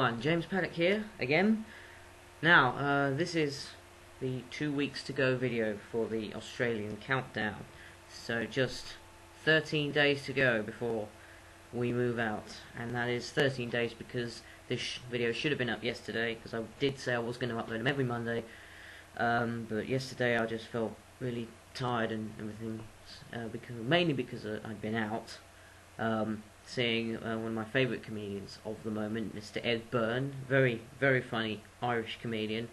everyone, James Paddock here again. Now, this is the 2 weeks to go video for the Australian countdown. So just 13 days to go before we move out, and that is 13 days because this video should have been up yesterday, because I did say I was going to upload them every Monday, but yesterday I just felt really tired and everything, mainly because I'd been out. Seeing one of my favourite comedians of the moment, Mr. Ed Byrne, very, very funny Irish comedian,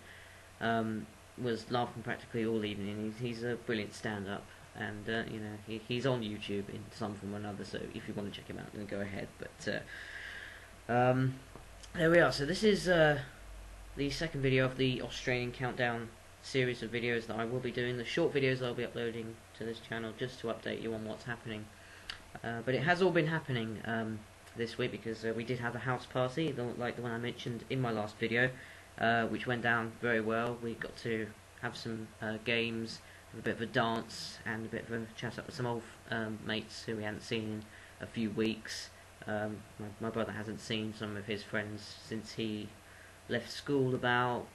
was laughing practically all evening. He's a brilliant stand-up, and you know, he's on YouTube in some form or another. So if you want to check him out, then go ahead. But there we are. So this is the second video of the Australian countdown series of videos that I will be doing. The short videos I'll be uploading to this channel just to update you on what's happening. But it has all been happening this week because we did have a house party, like the one I mentioned in my last video, which went down very well. We got to have some games, a bit of a dance, and a bit of a chat up with some old mates who we hadn't seen in a few weeks. My brother hasn't seen some of his friends since he left school about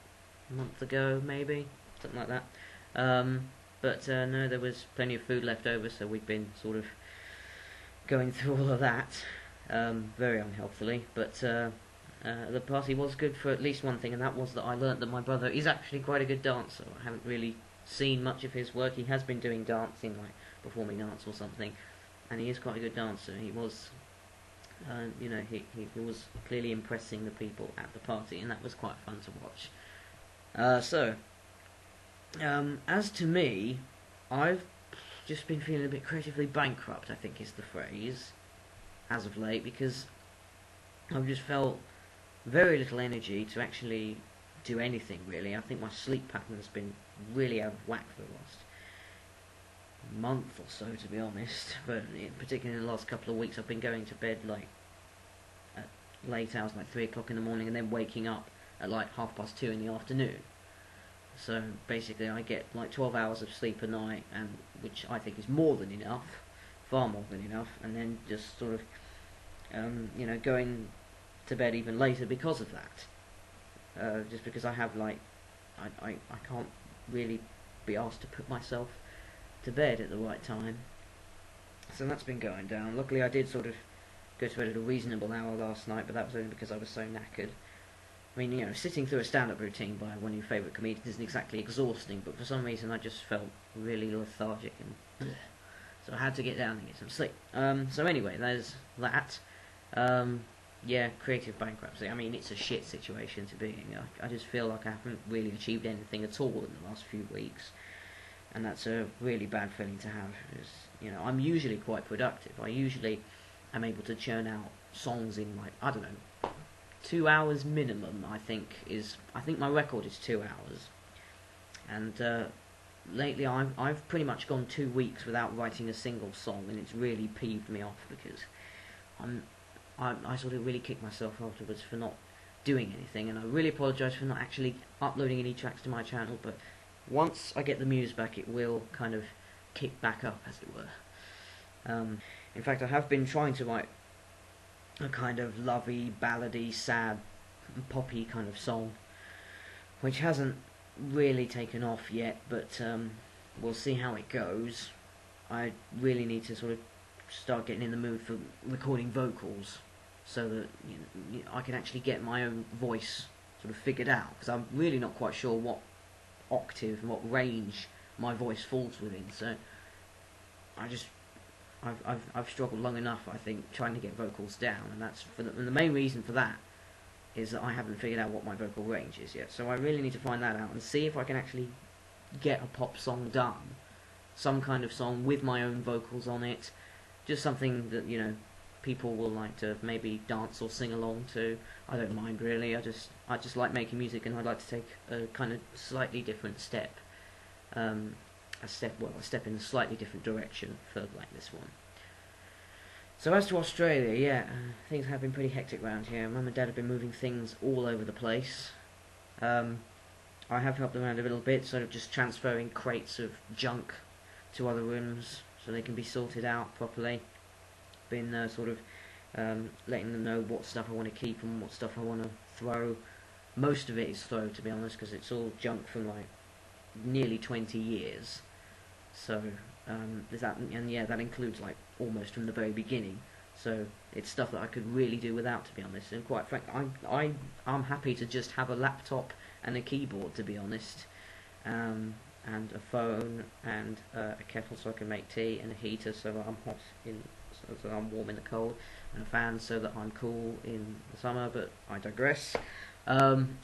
a month ago, maybe, something like that. But no, there was plenty of food left over, so we've been sort of going through all of that, very unhealthily, but the party was good for at least one thing, and that was that I learnt that my brother is actually quite a good dancer. I haven't really seen much of his work. He has been doing dancing, like performing arts or something, and he is quite a good dancer. He was, you know, he was clearly impressing the people at the party, and that was quite fun to watch. As to me, I've just been feeling a bit creatively bankrupt, I think is the phrase, as of late, because I've just felt very little energy to actually do anything, really. I think my sleep pattern has been really out of whack for the last month or so, to be honest, but particularly in the last couple of weeks I've been going to bed like at late hours, like 3 o'clock in the morning, and then waking up at like 2:30 in the afternoon. So basically I get like 12 hours of sleep a night, and which I think is more than enough, far more than enough, and then just sort of you know, going to bed even later because of that. Just because I have like I can't really be asked to put myself to bed at the right time. So that's been going down. Luckily I did sort of go to bed at a reasonable hour last night, but that was only because I was so knackered. I mean, you know, sitting through a stand-up routine by one of your favourite comedians isn't exactly exhausting, but for some reason I just felt really lethargic, and so I had to get down and get some sleep. So anyway, there's that. Yeah, creative bankruptcy. I mean, it's a shit situation to be in. I just feel like I haven't really achieved anything at all in the last few weeks, and that's a really bad feeling to have. Because, you know, I'm usually quite productive. I usually am able to churn out songs in, like, I don't know, 2 hours minimum. I think my record is 2 hours, and lately I've pretty much gone 2 weeks without writing a single song, and it's really peeved me off because I sort of really kicked myself afterwards for not doing anything, and I really apologise for not actually uploading any tracks to my channel. But once I get the muse back, it will kind of kick back up, as it were. In fact, I have been trying to write a kind of lovey, ballady, sad, poppy kind of song, which hasn't really taken off yet, but we'll see how it goes. I really need to sort of start getting in the mood for recording vocals, so that, you know, I can actually get my own voice sort of figured out, because I'm really not quite sure what octave and what range my voice falls within. So I've struggled long enough, I think, trying to get vocals down, and that's and the main reason for that is that I haven't figured out what my vocal range is yet. So I really need to find that out and see if I can actually get a pop song done, some kind of song with my own vocals on it, just something that, you know, people will like to maybe dance or sing along to. I don't mind, really. I just like making music, and I'd like to take a kind of slightly different step. A step in a slightly different direction for like this one. So as to Australia, yeah, things have been pretty hectic around here. Mum and Dad have been moving things all over the place. I have helped them around a little bit, sort of just transferring crates of junk to other rooms so they can be sorted out properly. Been sort of letting them know what stuff I want to keep and what stuff I want to throw. Most of it is throw, to be honest, because it's all junk from like nearly 20 years. So there's that, and yeah, that includes like almost from the very beginning. So it's stuff that I could really do without, to be honest. And quite frankly, I'm happy to just have a laptop and a keyboard, to be honest, and a phone and a kettle so I can make tea, and a heater so that I'm hot so that I'm warm in the cold, and a fan so that I'm cool in the summer. But I digress. I'm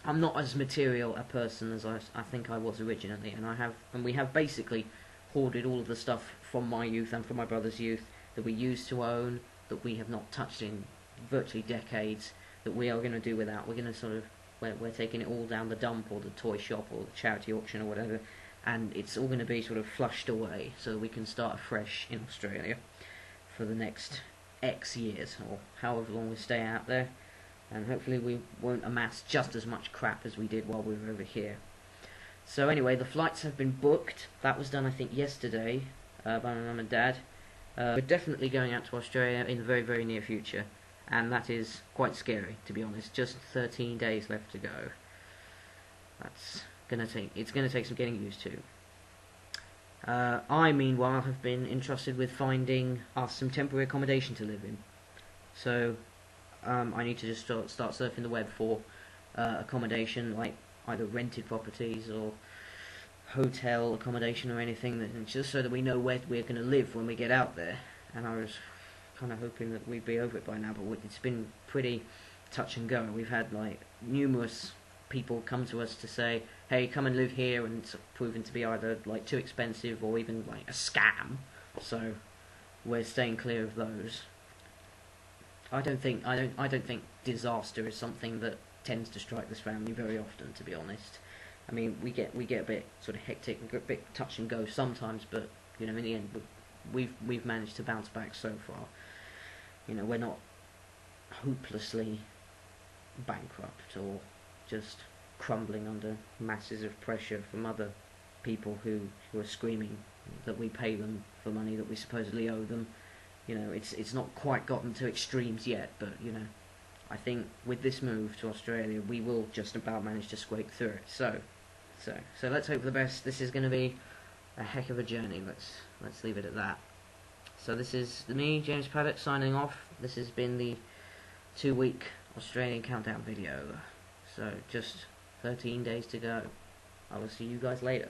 not as material a person as I think I was originally, and we have basically hoarded all of the stuff from my youth and from my brother's youth that we used to own, that we have not touched in virtually decades, that we are going to do without. We're going to sort of, we're taking it all down the dump or the toy shop or the charity auction or whatever, and it's all going to be sort of flushed away so that we can start afresh in Australia for the next X years, or however long we stay out there. And hopefully we won't amass just as much crap as we did while we were over here. So anyway, the flights have been booked. That was done, I think, yesterday by my mum and dad. We're definitely going out to Australia in the very, very near future, and that is quite scary, to be honest. Just 13 days left to go. It's gonna take some getting used to. I, meanwhile, have been entrusted with finding us some temporary accommodation to live in. So I need to just start surfing the web for accommodation, like either rented properties or hotel accommodation or anything, just so that we know where we're going to live when we get out there. And I was kind of hoping that we'd be over it by now, but it's been pretty touch and go. We've had like numerous people come to us to say, hey, come and live here, and it's proven to be either like too expensive or even like a scam. So we're staying clear of those. I don't think disaster is something that tends to strike this family very often, to be honest. I mean, we get a bit sort of hectic, a bit touch and go sometimes, but you know, in the end, we've managed to bounce back so far. You know, we're not hopelessly bankrupt or just crumbling under masses of pressure from other people who are screaming that we pay them for money that we supposedly owe them. You know, it's not quite gotten to extremes yet, but you know, I think with this move to Australia, we will just about manage to scrape through it. So let's hope for the best. This is going to be a heck of a journey. Let's leave it at that. So this is me, James Paddock, signing off. This has been the 2-week Australian countdown video. So just 13 days to go. I will see you guys later.